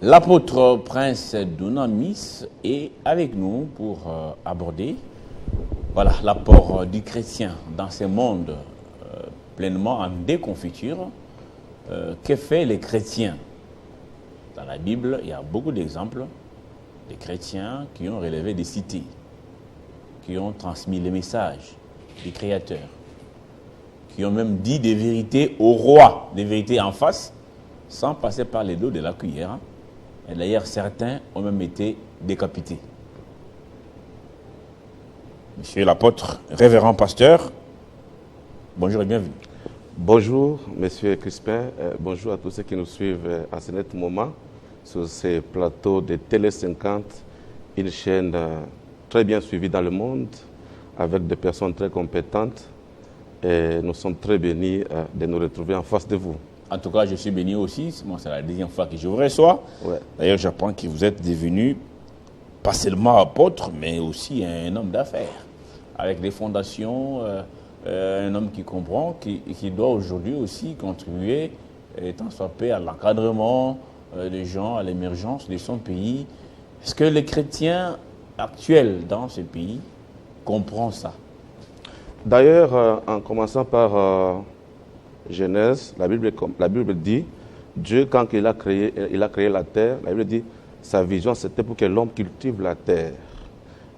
L'apôtre Prince Dunamis est avec nous pour aborder l'apport du chrétien dans ce monde pleinement en déconfiture. Que fait les chrétiens? Dans la Bible, il y a beaucoup d'exemples de chrétiens qui ont relevé des cités, qui ont transmis les messages du Créateur, qui ont même dit des vérités au roi, des vérités en face, sans passer par les dos de la cuillère. Et d'ailleurs, certains ont même été décapités. Monsieur l'apôtre, révérend pasteur, bonjour et bienvenue. Bonjour, monsieur Crispin. Bonjour à tous ceux qui nous suivent à ce net moment sur ces plateaux de Télé 50, une chaîne très bien suivie dans le monde, avec des personnes très compétentes. Et nous sommes très bénis de nous retrouver en face de vous. En tout cas, je suis béni aussi. Moi, c'est la deuxième fois que je vous reçois. Ouais. D'ailleurs, j'apprends que vous êtes devenu pas seulement apôtre, mais aussi un homme d'affaires, avec des fondations, un homme qui comprend, qui doit aujourd'hui aussi contribuer, tant soit peu, à l'encadrement des gens, à l'émergence de son pays. Est-ce que les chrétiens actuels dans ce pays comprennent ça? D'ailleurs, en commençant par Genèse, la Bible dit, Dieu, quand il a créé la terre, la Bible dit, sa vision, c'était pour que l'homme cultive la terre.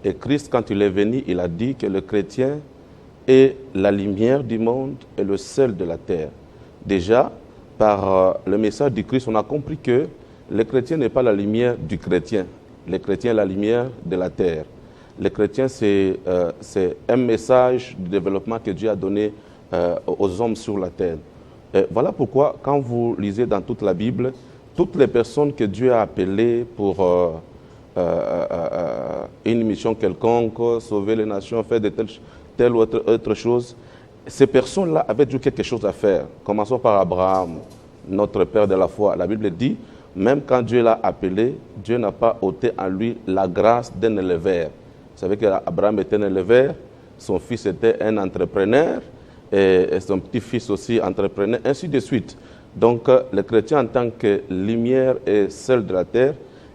Et Christ, quand il est venu, il a dit que le chrétien est la lumière du monde et le sel de la terre. Déjà, par le message du Christ, on a compris que le chrétien n'est pas la lumière du chrétien. Le chrétien est la lumière de la terre. Le chrétien, c'est un message de développement que Dieu a donné aux hommes sur la terre. Voilà pourquoi, quand vous lisez dans toute la Bible, toutes les personnes que Dieu a appelées pour une mission quelconque, sauver les nations, faire de telle ou autre chose, ces personnes-là avaient dû quelque chose à faire. Commençons par Abraham, notre père de la foi. La Bible dit, même quand Dieu l'a appelé, Dieu n'a pas ôté en lui la grâce d'un éleveur. Vous savez qu'Abraham était un éleveur, son fils était un entrepreneur, et son petit-fils aussi entrepreneur, ainsi de suite. Donc, le chrétien, en tant que lumière et sel de la terre,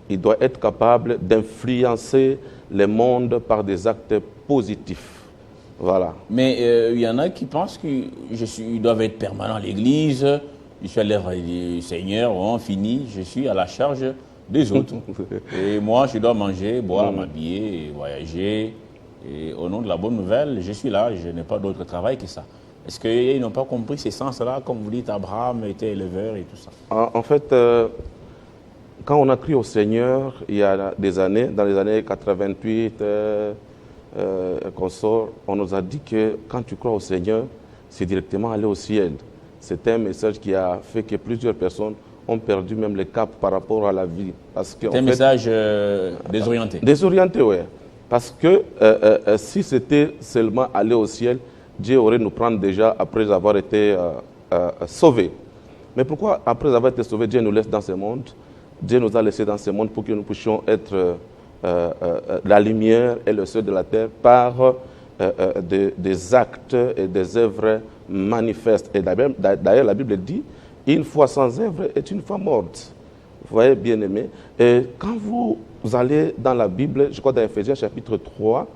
il doit être capable d'influencer le monde par des actes positifs. Voilà. Mais il y en a qui pensent qu'ils doivent être permanents à l'église, je suis à l'œuvre du Seigneur, on finit, je suis à la charge des autres. Et moi, je dois manger, boire, m'habiller, voyager. Et au nom de la bonne nouvelle, je suis là, je n'ai pas d'autre travail que ça. Est-ce qu'ils n'ont pas compris ces sens-là, comme vous dites, Abraham était éleveur et tout ça? En fait, quand on a cru au Seigneur, il y a des années, dans les années 88, on nous a dit que quand tu crois au Seigneur, c'est directement aller au ciel. C'est un message qui a fait que plusieurs personnes ont perdu même le cap par rapport à la vie. C'est un message désorienté. Désorienté, oui. Parce que si c'était seulement aller au ciel, Dieu aurait nous prendre déjà après avoir été sauvés. Mais pourquoi après avoir été sauvés, Dieu nous laisse dans ce monde? Dieu nous a laissés dans ce monde pour que nous puissions être la lumière et le sel de la terre par des actes et des œuvres manifestes. Et d'ailleurs, la Bible dit, une foi sans œuvre est une foi morte. Vous voyez, bien aimé. Et quand vous allez dans la Bible, je crois dans Ephésiens chapitre 3,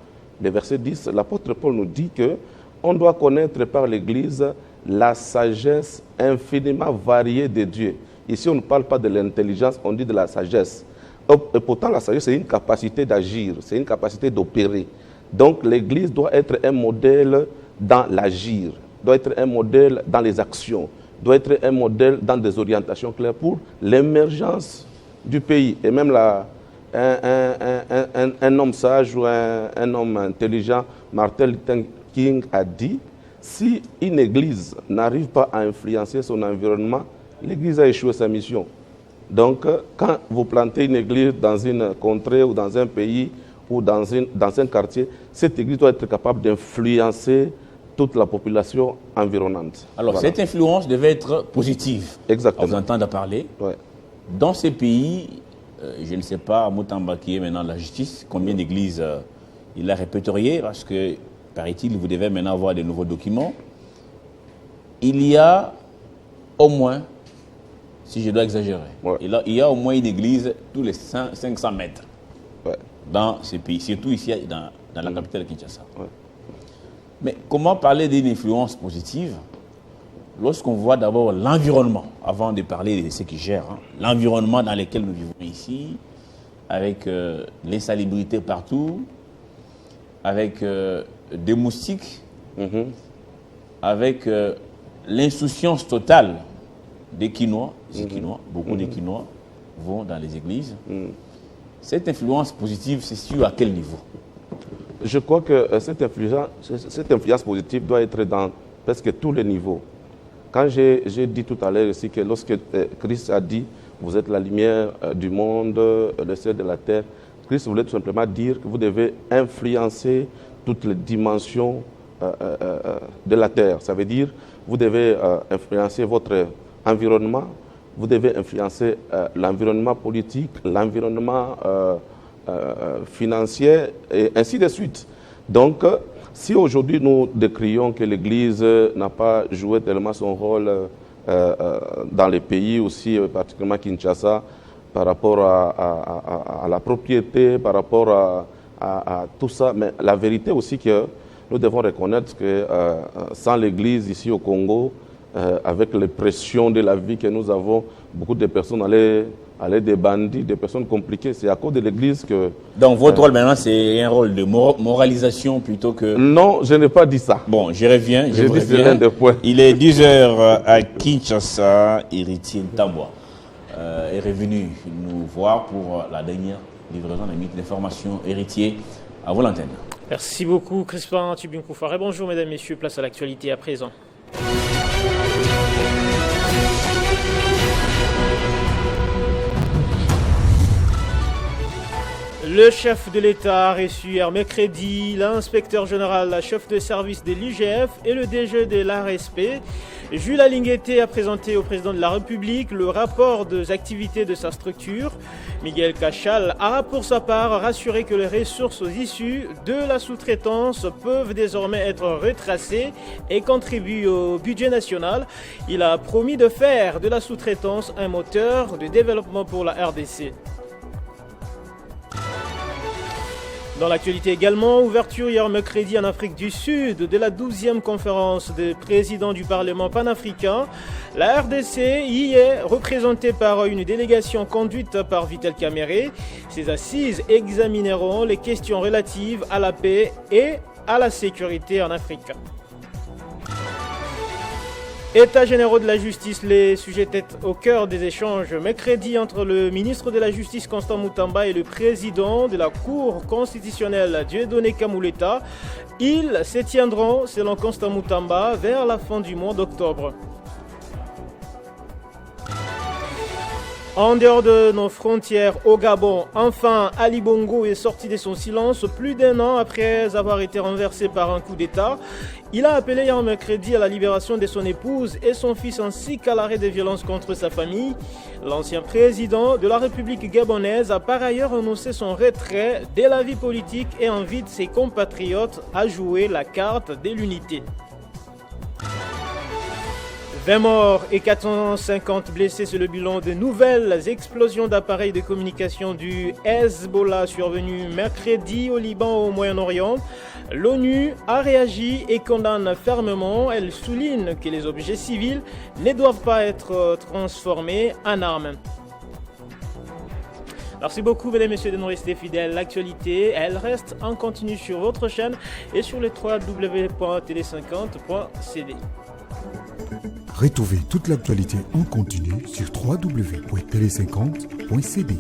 le verset 10, l'apôtre Paul nous dit que on doit connaître par l'Église la sagesse infiniment variée de Dieu. Ici, on ne parle pas de l'intelligence, on dit de la sagesse. Et pourtant, la sagesse, c'est une capacité d'agir, c'est une capacité d'opérer. Donc, l'Église doit être un modèle dans l'agir, doit être un modèle dans les actions, doit être un modèle dans des orientations claires pour l'émergence du pays. Et même un homme sage ou un homme intelligent, Martin Luther King a dit, si une église n'arrive pas à influencer son environnement, l'église a échoué sa mission. Donc, quand vous plantez une église dans une contrée ou dans un pays ou dans un quartier, cette église doit être capable d'influencer toute la population environnante. Alors, voilà. Cette influence devait être positive. Exactement. Vous entendez parler. Ouais. Dans ces pays, je ne sais pas, Moutamba qui est maintenant la justice, combien d'églises il a répertorié, parce que, paraît-il, vous devez maintenant avoir de nouveaux documents. Il y a au moins si je dois exagérer. Ouais. Et là, il y a au moins une église tous les 500 mètres Ouais. dans ce pays, surtout ici dans la capitale Kinshasa. Ouais. Mais comment parler d'une influence positive lorsqu'on voit d'abord l'environnement, avant de parler de ceux qui gèrent, l'environnement dans lequel nous vivons ici, avec l'insalubrité partout, avec des moustiques, avec l'insouciance totale des Quinois, beaucoup de Quinois vont dans les églises. Cette influence positive, c'est sûr à quel niveau? Je crois que cette influence positive doit être dans presque tous les niveaux. Quand j'ai dit tout à l'heure ici que lorsque Christ a dit « Vous êtes la lumière du monde, le ciel de la terre », Christ voulait tout simplement dire que vous devez influencer toutes les dimensions de la terre. Ça veut dire vous devez influencer votre environnement, vous devez influencer l'environnement politique, l'environnement financier et ainsi de suite. Donc, si aujourd'hui nous décrions que l'Église n'a pas joué tellement son rôle dans les pays aussi, particulièrement Kinshasa, par rapport à la propriété, par rapport à tout ça, mais la vérité aussi que nous devons reconnaître que sans l'Église ici au Congo, avec les pressions de la vie que nous avons, beaucoup de personnes allaient des bandits, des personnes compliquées. C'est à cause de l'Église que... Donc votre rôle maintenant, c'est un rôle de moralisation plutôt que... Non, je n'ai pas dit ça. Bon, je reviens. J'ai dit c'est l'un des points. Il est 10h à Kinshasa. Héritier Tambwa est revenu nous voir pour la dernière livraison de mythes d'information. Héritier, à vous l'antenne. Merci beaucoup, Crispin Tubin-Koufara. Bonjour, mesdames, messieurs. Place à l'actualité à présent. Le chef de l'État a reçu hier mercredi l'inspecteur général, la chef de service de l'IGF et le DG de l'ARSP. Jules Alingueté a présenté au président de la République le rapport des activités de sa structure. Miguel Cachal a pour sa part rassuré que les ressources issues de la sous-traitance peuvent désormais être retracées et contribuent au budget national. Il a promis de faire de la sous-traitance un moteur de développement pour la RDC. Dans l'actualité également, ouverture hier mercredi en Afrique du Sud de la 12e conférence des présidents du Parlement panafricain. La RDC y est représentée par une délégation conduite par Vital Kamerhe. Ces assises examineront les questions relatives à la paix et à la sécurité en Afrique. États généraux de la justice, les sujets têtes au cœur des échanges mercredi entre le ministre de la Justice Constant Moutamba et le président de la Cour constitutionnelle Dieudonné Kamuleta. Ils se tiendront, selon Constant Moutamba, vers la fin du mois d'octobre. En dehors de nos frontières, au Gabon, enfin, Ali Bongo est sorti de son silence plus d'un an après avoir été renversé par un coup d'État. Il a appelé hier mercredi à la libération de son épouse et son fils ainsi qu'à l'arrêt des violences contre sa famille. L'ancien président de la République gabonaise a par ailleurs annoncé son retrait de la vie politique et invite ses compatriotes à jouer la carte de l'unité. 20 morts et 450 blessés, c'est le bilan de nouvelles explosions d'appareils de communication du Hezbollah survenues mercredi au Liban au Moyen-Orient. L'ONU a réagi et condamne fermement. Elle souligne que les objets civils ne doivent pas être transformés en armes. Merci beaucoup, mesdames et messieurs, de nous rester fidèles. L'actualité, elle reste en continu sur votre chaîne et sur le www.tele50.cd. Retrouvez toute l'actualité en continu sur www.tele50.cd.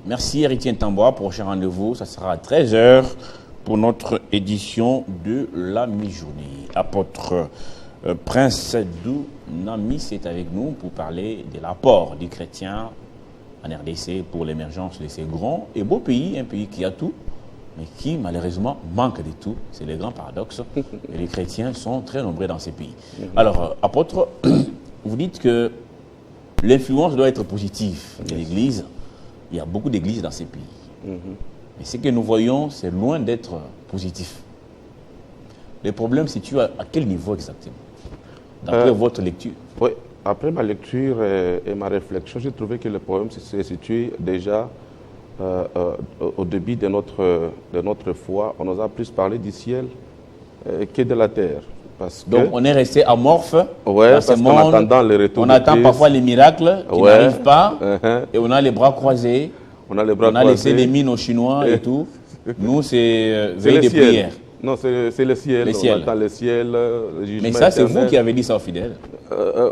Merci Héritier Tambwa. Prochain rendez-vous, ça sera à 13h pour notre édition de la mi-journée. Apôtre Prince Dounamis est avec nous pour parler de l'apport des chrétiens en RDC pour l'émergence de ces grands et beaux pays, un pays qui a tout, mais qui malheureusement manque de tout. C'est le grand paradoxe. Et les chrétiens sont très nombreux dans ces pays. Alors, apôtre, vous dites que l'influence doit être positive de l'Église. Il y a beaucoup d'églises dans ces pays. Mais ce que nous voyons, c'est loin d'être positif. Le problème se situe à quel niveau exactement? D'après votre lecture? Oui, après ma lecture et ma réflexion, j'ai trouvé que le problème se situe déjà au début de notre foi. On nous a plus parlé du ciel que de la terre. Donc on est resté amorphe dans ce monde. Attendant le retour on attend parfois les miracles qui n'arrivent pas, et on a les bras croisés, on a laissé les mines aux Chinois et tout. Nous, c'est veille de prière. Non, c'est le ciel. On attend le ciel, le jugement. Mais ça, c'est vous qui avez dit ça aux fidèles.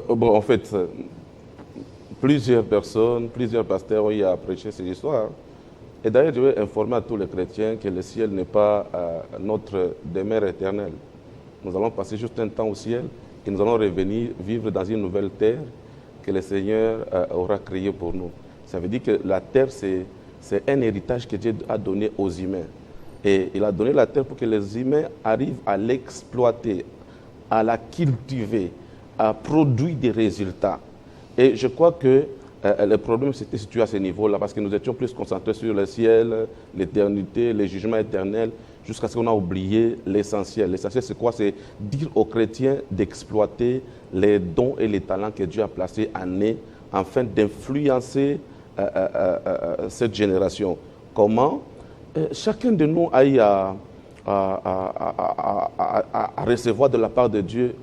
Bon, en fait, plusieurs personnes, plusieurs pasteurs ont eu à prêcher ces histoires. Et d'ailleurs, je vais informer à tous les chrétiens que le ciel n'est pas notre demeure éternelle. Nous allons passer juste un temps au ciel et nous allons revenir vivre dans une nouvelle terre que le Seigneur aura créée pour nous. Ça veut dire que la terre, c'est un héritage que Dieu a donné aux humains. Et il a donné la terre pour que les humains arrivent à l'exploiter, à la cultiver, à produire des résultats. Et je crois que le problème s'était situé à ce niveau-là, parce que nous étions plus concentrés sur le ciel, l'éternité, les jugements éternels, jusqu'à ce qu'on a oublié l'essentiel. L'essentiel, c'est quoi? C'est dire aux chrétiens d'exploiter les dons et les talents que Dieu a placés en eux, afin d'influencer cette génération. Comment? Chacun de nous a eu à recevoir de la part de Dieu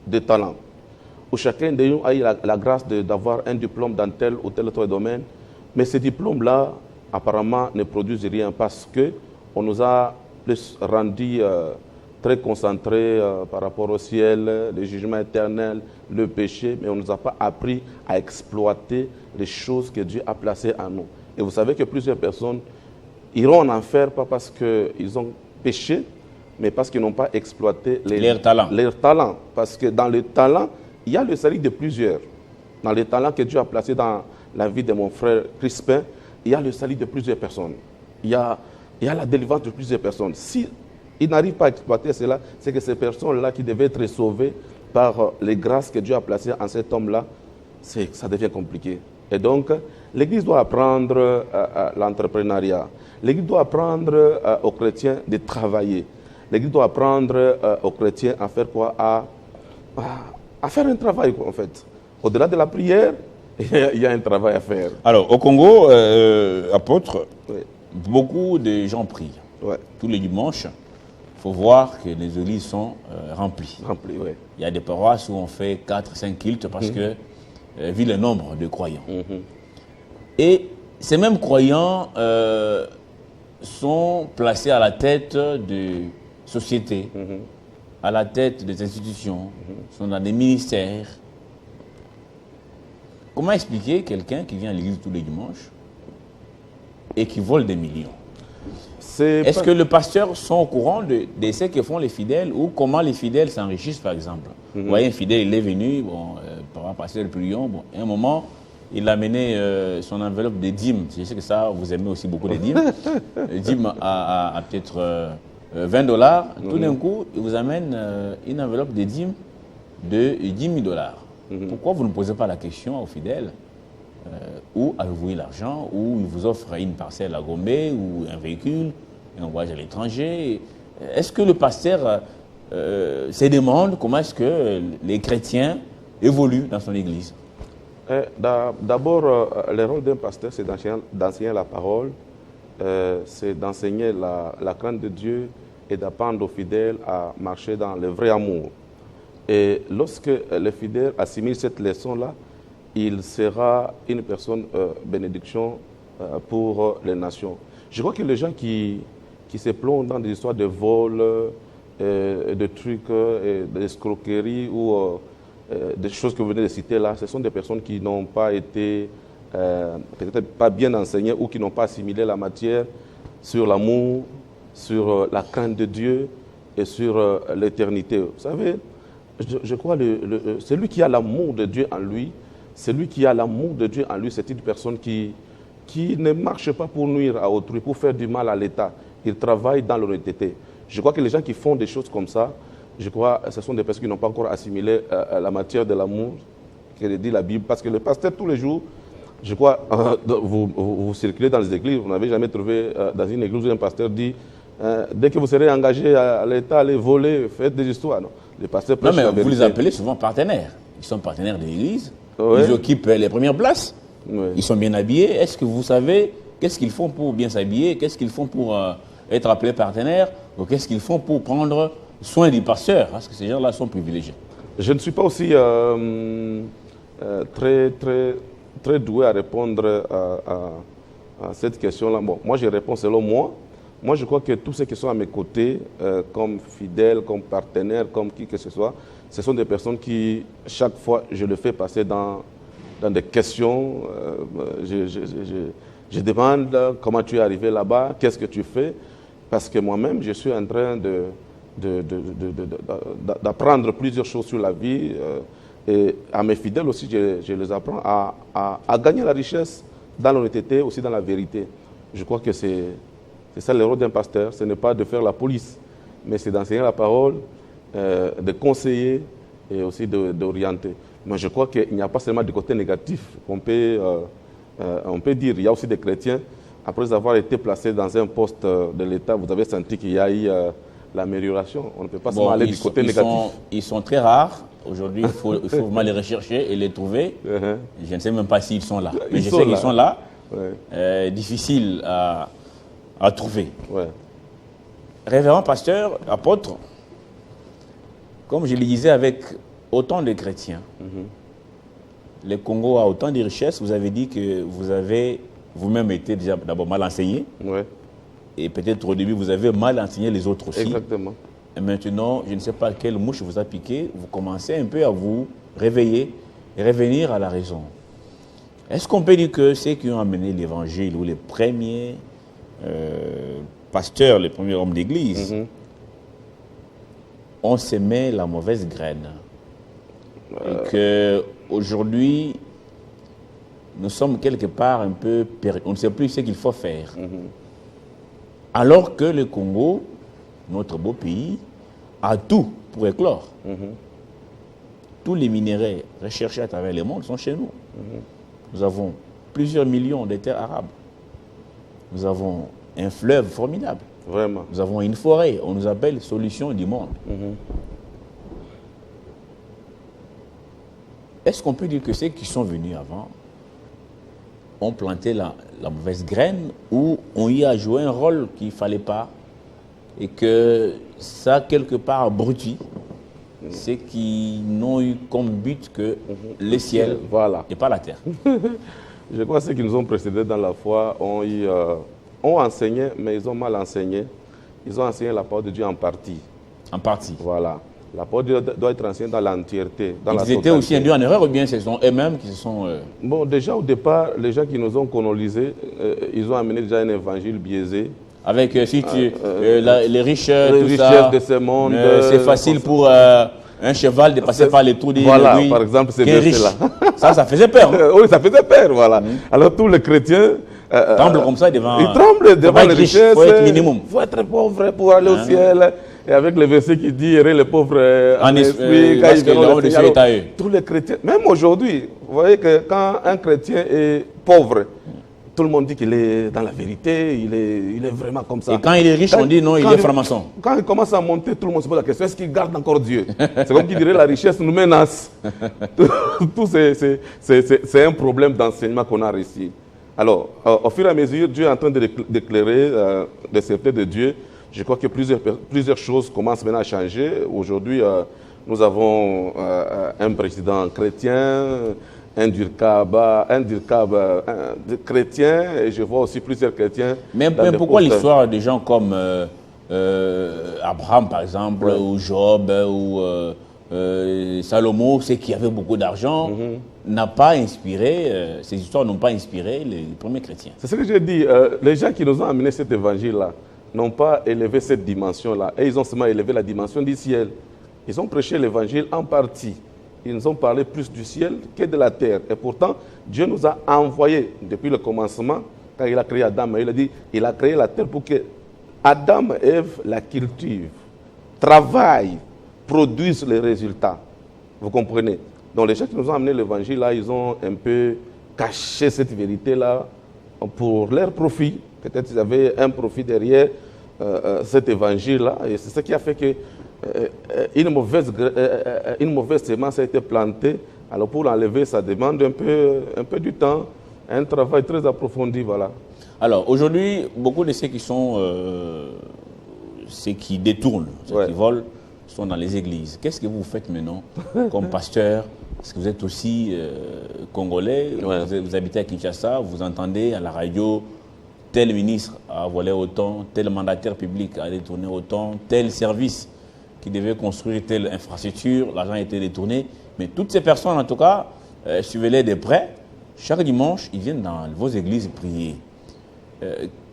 des talents. Ou chacun de nous a eu la grâce d'avoir un diplôme dans tel ou tel autre domaine. Mais ces diplômes-là, apparemment, ne produisent rien parce qu'on nous a plus rendu très concentrés par rapport au ciel, le jugement éternel, le péché, mais on ne nous a pas appris à exploiter les choses que Dieu a placées en nous. Et vous savez que plusieurs personnes iront en enfer, pas parce qu'ils ont péché, mais parce qu'ils n'ont pas exploité leurs talents. Parce que dans le talent, il y a le salut de plusieurs. Dans les talents que Dieu a placés dans la vie de mon frère Crispin, il y a le salut de plusieurs personnes. Il y a la délivrance de plusieurs personnes. Si il n'arrive pas à exploiter cela, c'est que ces personnes-là qui devaient être sauvées par les grâces que Dieu a placées en cet homme-là, ça devient compliqué. Et donc, l'Église doit apprendre l'entrepreneuriat. L'Église doit apprendre aux chrétiens de travailler. L'Église doit apprendre aux chrétiens à faire quoi? À faire un travail, en fait. Au-delà de la prière, il y a un travail à faire. Alors, au Congo, apôtre, beaucoup de gens prient. Tous les dimanches, il faut voir que les églises sont remplies. Il y a des paroisses où on fait 4-5 cultes parce que, vu le nombre de croyants. Et ces mêmes croyants sont placés à la tête de sociétés, à la tête des institutions, sont dans des ministères. Comment expliquer quelqu'un qui vient à l'église tous les dimanches et qui vole des millions? Est-ce que les pasteurs sont au courant de ce que font les fidèles ou comment les fidèles s'enrichissent, par exemple? Vous voyez, un fidèle, il est venu, par pasteur Prion, à un moment, il a amené son enveloppe de dîmes. Je sais que ça, vous aimez aussi beaucoup les dîmes. Les dîmes à peut-être $20. Tout d'un coup, il vous amène une enveloppe de dîmes de $10 000. Pourquoi vous ne posez pas la question aux fidèles où avez-vous eu l'argent, ou il vous offre une parcelle à Gombe, ou un véhicule, un voyage à l'étranger? Est-ce que le pasteur se demande comment est-ce que les chrétiens évoluent dans son église? D'abord, le rôle d'un pasteur, c'est d'enseigner la parole, c'est d'enseigner la crainte de Dieu et d'apprendre aux fidèles à marcher dans le vrai amour. Et lorsque le fidèle assimile cette leçon-là, il sera une personne bénédiction pour les nations. Je crois que les gens qui se plongent dans des histoires de vol, de trucs, d'escroquerie ou des choses que vous venez de citer là, ce sont des personnes qui n'ont pas été peut-être pas bien enseignées ou qui n'ont pas assimilé la matière sur l'amour, sur la crainte de Dieu et sur l'éternité. Vous savez, je crois celui qui a l'amour de Dieu en lui, celui qui a l'amour de Dieu en lui, c'est une personne qui ne marche pas pour nuire à autrui, pour faire du mal à l'État. Il travaille dans l'honnêteté. Je crois que les gens qui font des choses comme ça, je crois que ce sont des personnes qui n'ont pas encore assimilé la matière de l'amour, que dit la Bible. Parce que le pasteur, tous les jours, je crois, vous circulez dans les églises, vous n'avez jamais trouvé dans une église où un pasteur dit dès que vous serez engagé à l'État, allez voler, faites des histoires. Non, les pasteurs prêchent la vérité. Vous les appelez souvent partenaires. Ils sont partenaires de l'église. Ouais. Ils occupent les premières places. Ouais. Ils sont bien habillés. Est-ce que vous savez qu'est-ce qu'ils font pour bien s'habiller? Qu'est-ce qu'ils font pour être appelés partenaires? Ou qu'est-ce qu'ils font pour prendre soin du pasteur? Parce que ces gens-là sont privilégiés. Je ne suis pas aussi très doué à répondre à cette question-là. Bon, moi, je réponds selon moi. Moi, je crois que tous ceux qui sont à mes côtés, comme fidèles, comme partenaires, comme qui que ce soit, ce sont des personnes qui, chaque fois, je le fais passer dans des questions. Je demande comment tu es arrivé là-bas, qu'est-ce que tu fais, parce que moi-même, je suis en train d'apprendre plusieurs choses sur la vie. Et à mes fidèles aussi, je les apprends à gagner la richesse dans l'honnêteté, aussi dans la vérité. Je crois que c'est ça le rôle d'un pasteur, ce n'est pas de faire la police, mais c'est d'enseigner la parole, de conseiller et aussi d'orienter. Mais je crois qu'il n'y a pas seulement du côté négatif qu'on peut dire. Il y a aussi des chrétiens, après avoir été placés dans un poste de l'État, vous avez senti qu'il y a eu l'amélioration. On ne peut pas seulement aller du côté négatif. Ils sont très rares. Aujourd'hui, il faut vraiment les rechercher et les trouver. Je ne sais même pas s'ils sont là. Mais je sais qu'ils sont là. Ouais. Difficile à trouver. Ouais. Révérend pasteur, apôtre, comme je le disais, avec autant de chrétiens, le Congo a autant de richesses. Vous avez dit que vous avez vous-même été déjà d'abord mal enseigné. Ouais. Et peut-être au début, vous avez mal enseigné les autres aussi. Exactement. Et maintenant, je ne sais pas quelle mouche vous a piqué, vous commencez un peu à vous réveiller et revenir à la raison. Est-ce qu'on peut dire que ceux qui ont amené l'évangile ou les premiers pasteurs, les premiers hommes d'église, ont semé la mauvaise graine? Et qu'aujourd'hui, nous sommes quelque part un peu perdus. On ne sait plus ce qu'il faut faire. Alors que le Congo, notre beau pays, a tout pour éclore. Tous les minéraux recherchés à travers le monde sont chez nous. Nous avons plusieurs millions de terres arables. Nous avons un fleuve formidable. Vraiment. Nous avons une forêt. On nous appelle solution du monde. Est-ce qu'on peut dire que ceux qui sont venus avant ont planté la mauvaise graine ou ont eu à jouer un rôle qu'il ne fallait pas et que ça, quelque part, abrutit ceux qui n'ont eu comme but que le ciel et pas la terre? Je crois que ceux qui nous ont précédés dans la foi ont enseigné, mais ils ont mal enseigné. Ils ont enseigné la parole de Dieu en partie. En partie. Voilà. La parole de Dieu doit être enseignée dans l'entièreté. Ils étaient aussi induits en erreur ou bien ce sont eux-mêmes qui se sont... Bon, déjà au départ, les gens qui nous ont colonisés, ils ont amené déjà un évangile biaisé. Avec les riches, les richesses de ce monde. C'est facile pour un cheval de passer par les trous des Voilà, par exemple, c'est verset-là. Ça faisait peur. Hein? Oui, ça faisait peur, voilà. Alors tous les chrétiens... tremblent comme ça devant... Ils tremblent devant les richesses. Il faut être minimum. Il faut être pauvre pour aller au ciel. Et avec le verset qui dit, les pauvres en esprit, parce que le dessus est à eux. Tous les chrétiens, même aujourd'hui, vous voyez que quand un chrétien est pauvre, tout le monde dit qu'il est dans la vérité, il est vraiment comme ça. Et quand il est riche, on dit non, il est franc-maçon. Quand il commence à monter, tout le monde se pose la question, est-ce qu'il garde encore Dieu? C'est comme qui dirait la richesse nous menace. Tout c'est un problème d'enseignement qu'on a réussi. Alors, au fur et à mesure, Dieu est en train d'éclairer les secrets de Dieu. Je crois que plusieurs choses commencent maintenant à changer. Aujourd'hui, nous avons un président chrétien, un Durkab chrétien, et je vois aussi plusieurs chrétiens. Mais pourquoi l'histoire de gens comme Abraham, par exemple, ou Job, ou Salomon, ceux qui avaient beaucoup d'argent, n'a pas inspiré, ces histoires n'ont pas inspiré les premiers chrétiens? C'est ce que j'ai dit. Les gens qui nous ont amené cet évangile-là n'ont pas élevé cette dimension-là. Et ils ont seulement élevé la dimension du ciel. Ils ont prêché l'évangile en partie. Ils nous ont parlé plus du ciel que de la terre. Et pourtant, Dieu nous a envoyés depuis le commencement, quand il a créé Adam, il a dit, il a créé la terre pour que Adam et Ève la cultivent, travaillent, produisent les résultats. Vous comprenez? Donc les gens qui nous ont amené l'évangile, là, ils ont un peu caché cette vérité-là pour leur profit. Peut-être qu'ils avaient un profit derrière cet évangile-là. Et c'est ce qui a fait que une mauvaise semence a été plantée. Alors pour l'enlever, ça demande un peu du temps, un travail très approfondi, voilà. Alors aujourd'hui, beaucoup de ceux qui sont, ceux qui détournent, ceux qui volent, sont dans les églises. Qu'est-ce que vous faites maintenant comme pasteur? Est-ce que vous êtes aussi congolais? Vous habitez à Kinshasa, vous entendez à la radio tel ministre a volé autant, tel mandataire public a détourné autant, tel service qui devait construire telle infrastructure, l'argent a été détourné. Mais toutes ces personnes, en tout cas, suivez-les de près. Chaque dimanche, ils viennent dans vos églises prier.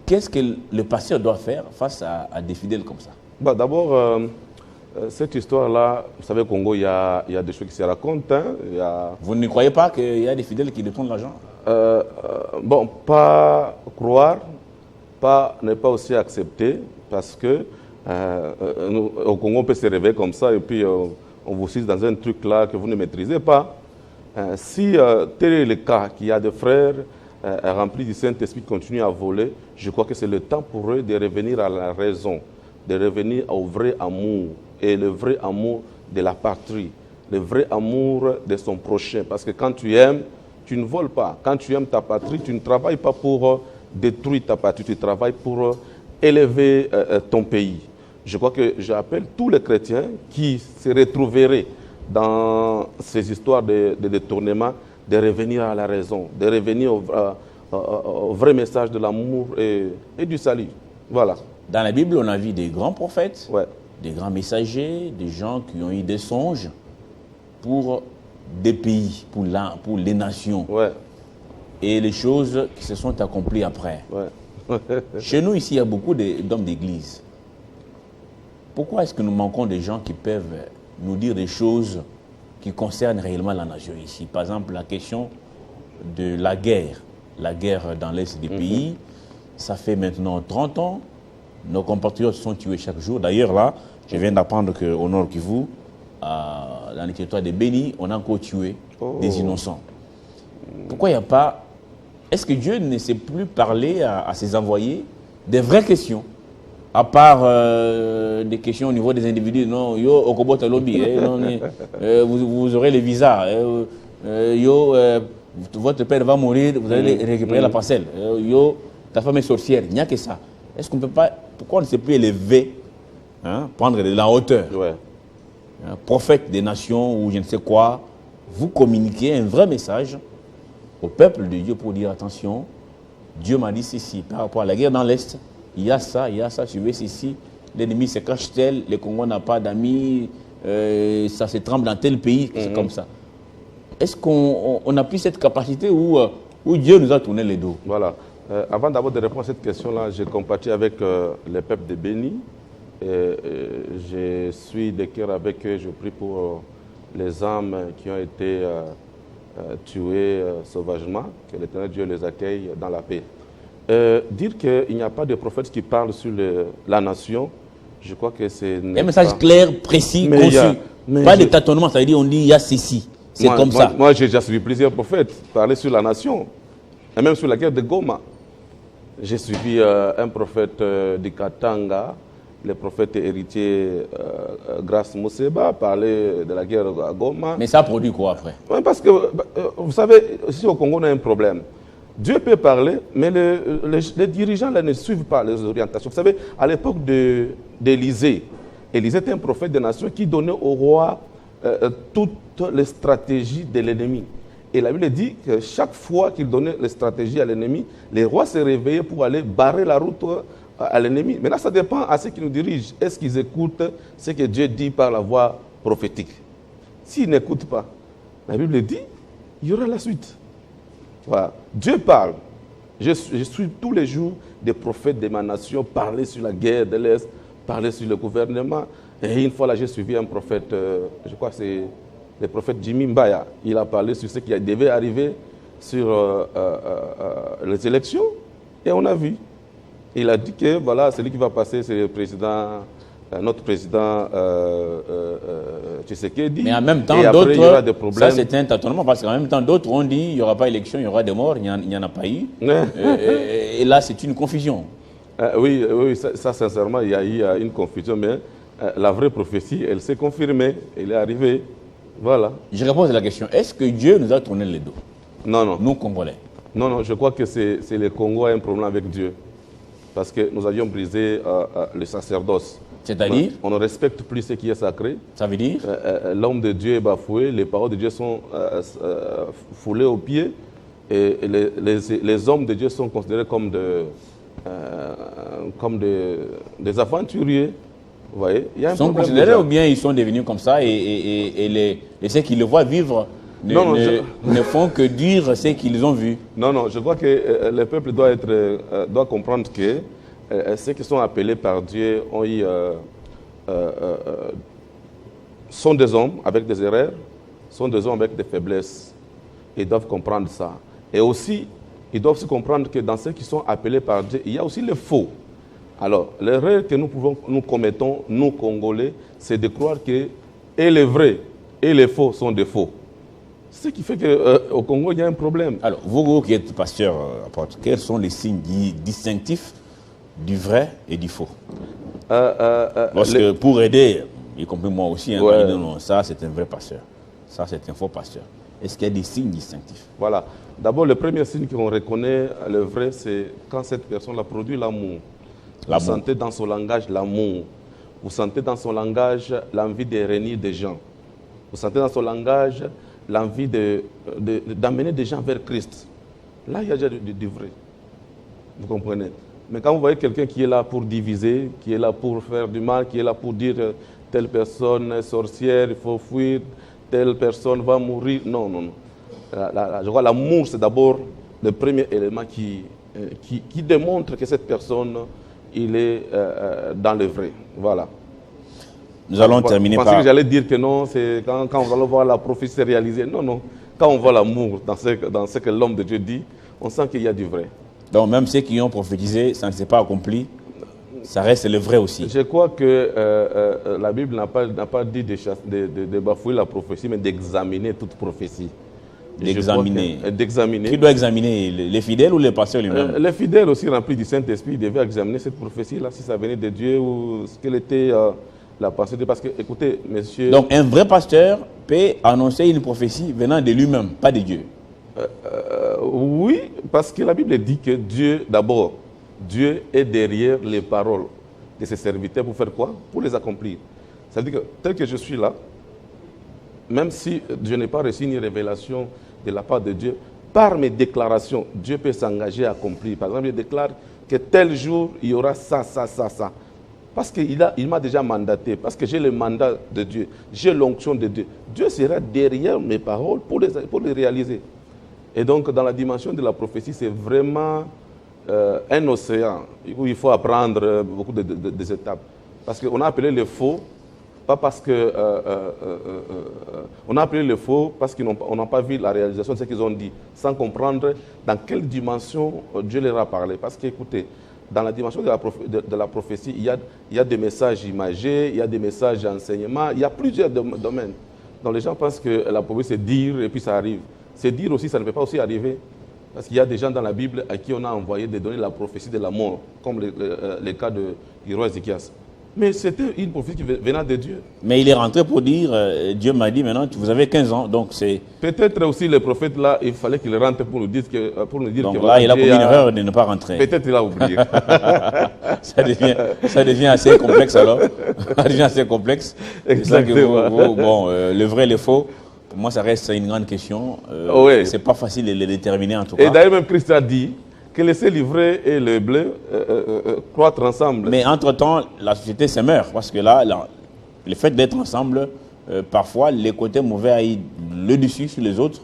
Qu'est-ce que le pasteur doit faire face à des fidèles comme ça? D'abord, cette histoire-là, vous savez, au Congo, il y a des choses qui se racontent. Hein, Vous ne croyez pas qu'il y a des fidèles qui détournent l'argent? Bon, pas croire, ne pas aussi accepter, parce que au Congo, on peut se réveiller comme ça et puis on vous cite dans un truc là que vous ne maîtrisez pas. Si tel est le cas, qu'il y a des frères remplis du Saint-Esprit qui continuent à voler, je crois que c'est le temps pour eux de revenir à la raison, de revenir au vrai amour, et le vrai amour de la patrie, le vrai amour de son prochain. Parce que quand tu aimes, tu ne voles pas. Quand tu aimes ta patrie, tu ne travailles pas pour détruire ta patrie, tu travailles pour élever ton pays. Je crois que j'appelle tous les chrétiens qui se retrouveraient dans ces histoires de détournement, de revenir à la raison, de revenir au vrai message de l'amour et du salut. Voilà. Dans la Bible, on a vu des grands prophètes, ouais, des grands messagers, des gens qui ont eu des songes pour des pays, pour les nations. Ouais. Et les choses qui se sont accomplies après. Ouais. Chez nous, ici, il y a beaucoup d'hommes d'église. Pourquoi est-ce que nous manquons des gens qui peuvent nous dire des choses qui concernent réellement la nation ici? Par exemple, la question de la guerre dans l'Est des pays, ça fait maintenant 30 ans. Nos compatriotes sont tués chaque jour. D'ailleurs, là, je viens d'apprendre qu'au Nord Kivu, dans le territoire de Béni, on a encore tué des innocents. Pourquoi il n'y a pas... Est-ce que Dieu ne sait plus parler à ses envoyés des vraies questions? À part des questions au niveau des individus, non, yo, okobot lobby, vous aurez les visas, votre père va mourir, vous allez récupérer la parcelle, yo, ta femme est sorcière, il n'y a que ça. Est-ce qu'on ne peut pas, pourquoi on ne s'est plus élevé, hein, prendre de la hauteur, ouais, prophète des nations ou je ne sais quoi, vous communiquez un vrai message au peuple de Dieu pour dire attention, Dieu m'a dit ceci par rapport à la guerre dans l'Est. Il y a ça, suivez ceci. L'ennemi se cache tel, le Congo n'a pas d'amis, ça se tremble dans tel pays, c'est comme ça. Est-ce qu'on n'a plus cette capacité où Dieu nous a tourné les dos? Voilà. Avant d'abord de répondre à cette question-là, j'ai compatis avec les peuples de Béni. Je suis de cœur avec eux, je prie pour les âmes qui ont été tuées sauvagement, que l'Éternel Dieu les accueille dans la paix. Dire qu'il n'y a pas de prophète qui parle sur la nation, je crois que c'est... Un message clair, précis, conçu. Pas de tâtonnement, ça veut dire on dit il y a ceci. C'est comme ça. Moi, j'ai déjà suivi plusieurs prophètes parler sur la nation, et même sur la guerre de Goma. J'ai suivi un prophète de Katanga, le prophète héritier Grace Mousseba, parler de la guerre à Goma. Mais ça produit quoi après? Oui, parce que, vous savez, ici au Congo, on a un problème. Dieu peut parler, mais les dirigeants là, ne suivent pas les orientations. Vous savez, à l'époque d'Élysée, Élysée était un prophète des nations qui donnait au roi toutes les stratégies de l'ennemi. Et la Bible dit que chaque fois qu'il donnait les stratégies à l'ennemi, les rois se réveillaient pour aller barrer la route à l'ennemi. Maintenant, ça dépend à ceux qui nous dirigent. Est-ce qu'ils écoutent ce que Dieu dit par la voix prophétique? S'ils n'écoutent pas, la Bible dit, il y aura la suite. Voilà. Dieu parle. Je suis tous les jours des prophètes de ma nation parler sur la guerre de l'Est, parler sur le gouvernement. Et une fois là, j'ai suivi un prophète, je crois que c'est le prophète Jimmy Mbaya. Il a parlé sur ce qui devait arriver sur les élections. Et on a vu. Il a dit que voilà, celui qui va passer, c'est le président notre président Tshisekedi. Mais en même temps, et après, il y aura des d'autres, problèmes. ça c'est un tâtonnement, parce qu'en même temps, d'autres ont dit il n'y aura pas élection, il y aura des morts, il n'y en a pas eu. Et là, c'est une confusion. Oui, ça, sincèrement, il y a eu une confusion, mais la vraie prophétie, elle s'est confirmée, elle est arrivée. Voilà. Je repose la question, est-ce que Dieu nous a tourné le dos, Non, non. nous Congolais? Non, je crois que c'est le Congo a un problème avec Dieu. Parce que nous avions brisé le sacerdoce. C'est-à-dire? On ne respecte plus ce qui est sacré. Ça veut dire? L'homme de Dieu est bafoué, les paroles de Dieu sont foulées aux pieds, et les hommes de Dieu sont considérés comme des aventuriers. Vous voyez? Il y a un Ils sont problème considérés déjà. ou bien ils sont devenus comme ça et ceux qui le voient vivre ne font que dire ce qu'ils ont vu? Non, je crois que le peuple doit comprendre que ceux qui sont appelés par Dieu sont des hommes avec des erreurs, sont des hommes avec des faiblesses. Ils doivent comprendre ça. Et aussi, ils doivent aussi comprendre que dans ceux qui sont appelés par Dieu, il y a aussi les faux. Alors, l'erreur que nous commettons, nous Congolais, c'est de croire que et les vrais et les faux sont des faux. Ce qui fait qu'au Congo, il y a un problème. Alors, vous qui êtes pasteur, apôtre, quels sont les signes distinctifs du vrai et du faux? Parce que pour aider, y compris moi aussi, Ouais. non, ça c'est un vrai pasteur, ça c'est un faux pasteur. Est-ce qu'il y a des signes distinctifs? Voilà. D'abord, le premier signe qu'on reconnaît, le vrai, c'est quand cette personne a produit l'amour. Vous sentez dans son langage l'amour. Vous sentez dans son langage l'envie de réunir des gens. Vous sentez dans son langage l'envie d'amener des gens vers Christ. Là, il y a déjà du vrai. Vous comprenez? Mais quand vous voyez quelqu'un qui est là pour diviser, qui est là pour faire du mal, qui est là pour dire telle personne est sorcière, il faut fuir, telle personne va mourir. Non. Je crois que l'amour, c'est d'abord le premier élément qui démontre que cette personne, il est dans le vrai. Voilà. Nous allons terminer Vous pensez par... que j'allais dire que non, c'est quand on va voir la prophétie réalisée. Non. Quand on voit l'amour dans ce que l'homme de Dieu dit, on sent qu'il y a du vrai. Donc même ceux qui ont prophétisé, ça ne s'est pas accompli, ça reste le vrai aussi. Je crois que la Bible n'a pas dit de bafouer la prophétie, mais d'examiner toute prophétie. D'examiner. D'examiner. Qui doit examiner? Les fidèles ou les pasteurs lui-même? Les fidèles aussi remplis du Saint-Esprit devaient examiner cette prophétie-là, si ça venait de Dieu ou quelle était la pensée de Dieu. Parce que, écoutez, monsieur... Donc un vrai pasteur peut annoncer une prophétie venant de lui-même, pas de Dieu. Oui, parce que la Bible dit que Dieu, d'abord, Dieu est derrière les paroles de ses serviteurs pour faire quoi? Pour les accomplir. Ça veut dire que tel que je suis là, même si je n'ai pas reçu une révélation de la part de Dieu, par mes déclarations, Dieu peut s'engager à accomplir. Par exemple, je déclare que tel jour, il y aura ça. Parce qu'il m'a déjà mandaté, parce que j'ai le mandat de Dieu, j'ai l'onction de Dieu. Dieu sera derrière mes paroles pour les réaliser. Et donc, dans la dimension de la prophétie, c'est vraiment un océan où il faut apprendre beaucoup des étapes. Parce qu'on a appelé les faux, pas parce que... on a appelé les faux parce qu'on n'a pas vu la réalisation de ce qu'ils ont dit, sans comprendre dans quelle dimension Dieu leur a parlé. Parce qu'écoutez, dans la dimension de la prophétie, il y a des messages imagés, il y a des messages d'enseignement, il y a plusieurs domaines. Donc les gens pensent que la prophétie, c'est dire et puis ça arrive. C'est dire aussi, ça ne peut pas aussi arriver. Parce qu'il y a des gens dans la Bible à qui on a envoyé de donner la prophétie de la mort, comme le cas du roi Ézéchias. Mais c'était une prophétie qui venait de Dieu. Mais il est rentré pour dire, Dieu m'a dit maintenant, vous avez 15 ans, donc c'est... Peut-être aussi le prophète là, il fallait qu'il rentre pour nous dire que... Donc là, il a commis une erreur de ne pas rentrer. Peut-être il a oublié. ça devient assez complexe alors. Ça devient assez complexe. Exactement. Le vrai et le faux, pour moi, ça reste une grande question. Oui. C'est pas facile de les déterminer en tout cas. Et d'ailleurs, même Christ a dit que laisser livrer et le blé croître ensemble. Mais entre-temps, la société se meurt. Parce que là, le fait d'être ensemble, parfois, les côtés mauvais aillent le dessus sur les autres.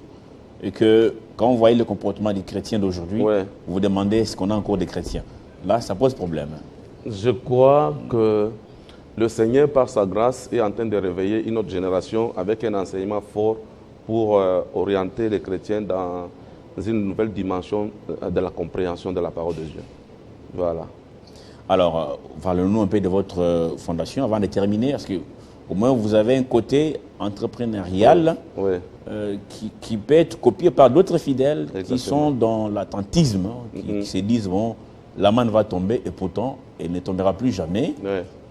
Et que quand vous voyez le comportement des chrétiens d'aujourd'hui, vous vous demandez est-ce qu'on a encore des chrétiens. Là, ça pose problème. Je crois que le Seigneur, par sa grâce, est en train de réveiller une autre génération avec un enseignement fort pour orienter les chrétiens dans une nouvelle dimension de la compréhension de la parole de Dieu. Voilà. Alors, parlez-nous un peu de votre fondation avant de terminer, parce que au moins vous avez un côté entrepreneurial qui peut être copié par d'autres fidèles qui sont dans l'attentisme, qui se disent, bon, la manne va tomber et pourtant elle ne tombera plus jamais.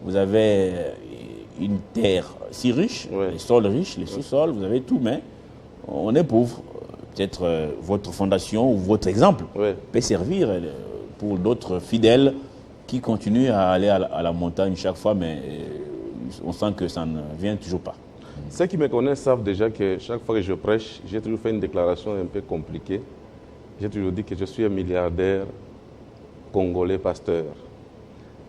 Vous avez une terre si riche, les sols riches, les sous-sols, vous avez tout, mais on est pauvre. Peut-être votre fondation ou votre exemple peut servir pour d'autres fidèles qui continuent à aller à la montagne chaque fois, mais on sent que ça ne vient toujours pas. Ceux qui me connaissent savent déjà que chaque fois que je prêche, j'ai toujours fait une déclaration un peu compliquée. J'ai toujours dit que je suis un milliardaire congolais pasteur.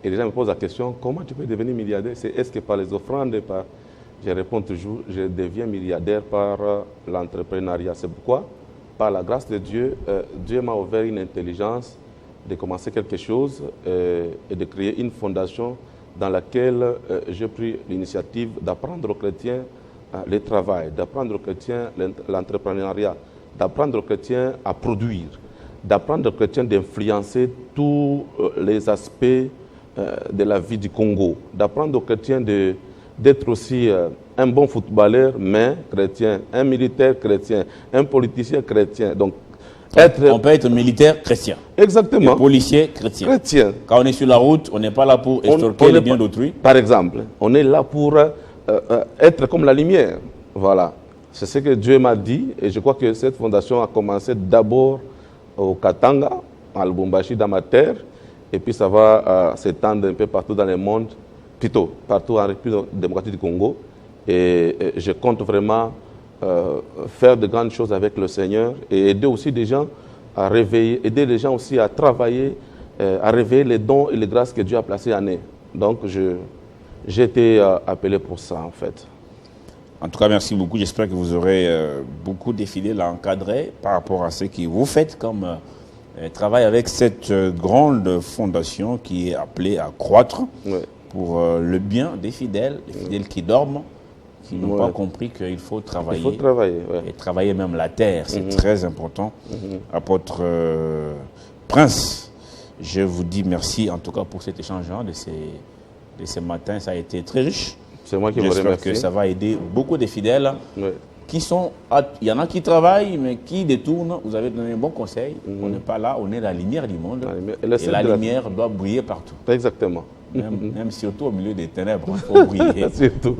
Et les gens me posent la question, comment tu peux devenir milliardaire? Est-ce que par les offrandes? Je réponds toujours, je deviens milliardaire par l'entrepreneuriat. C'est pourquoi, par la grâce de Dieu, Dieu m'a ouvert une intelligence de commencer quelque chose et de créer une fondation dans laquelle j'ai pris l'initiative d'apprendre aux chrétiens le travail, d'apprendre aux chrétiens l'entrepreneuriat, d'apprendre aux chrétiens à produire, d'apprendre aux chrétiens d'influencer tous les aspects de la vie du Congo, d'apprendre aux chrétiens d'être aussi un bon footballeur, mais chrétien, un militaire chrétien, un politicien chrétien. Donc, on peut être militaire chrétien. Exactement. Et policier chrétien. Quand on est sur la route, on n'est pas là pour extorquer les biens d'autrui. Par exemple, on est là pour être comme la lumière. Voilà. C'est ce que Dieu m'a dit. Et je crois que cette fondation a commencé d'abord au Katanga, à Lubumbashi, dans ma terre. Et puis ça va s'étendre un peu partout dans le monde, plutôt partout en République démocratique du Congo. Et je compte vraiment faire de grandes choses avec le Seigneur et aider aussi des gens à réveiller, aider les gens aussi à travailler, à réveiller les dons et les grâces que Dieu a placés en eux. Donc j'ai été appelé pour ça en fait. En tout cas, merci beaucoup. J'espère que vous aurez beaucoup de fidèles à encadrer par rapport à ce que vous faites comme travail avec cette grande fondation qui est appelée à croître pour le bien des fidèles qui dorment, qui n'ont pas compris qu'il faut travailler. Il faut travailler, et travailler même la terre, c'est très important. Apôtre Prince, je vous dis merci en tout cas pour cet échange de ce matin. Ça a été très riche. C'est moi qui vous remercie. J'espère que ça va aider beaucoup de fidèles qui sont... Il y en a qui travaillent, mais qui détournent. Vous avez donné un bon conseil. On n'est pas là, on est la lumière du monde. Et la lumière doit briller partout. Exactement. Même surtout au milieu des ténèbres, il faut briller.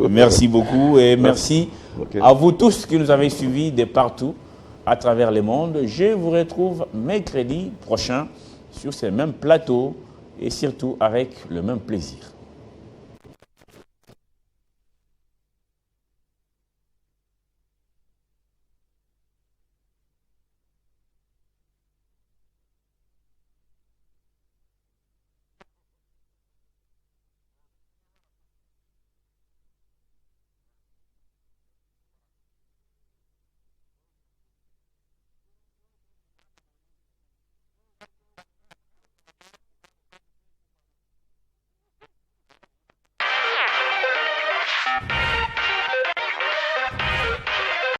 Merci beaucoup et merci à vous tous qui nous avez suivis de partout à travers le monde. Je vous retrouve mercredi prochain sur ces mêmes plateaux et surtout avec le même plaisir.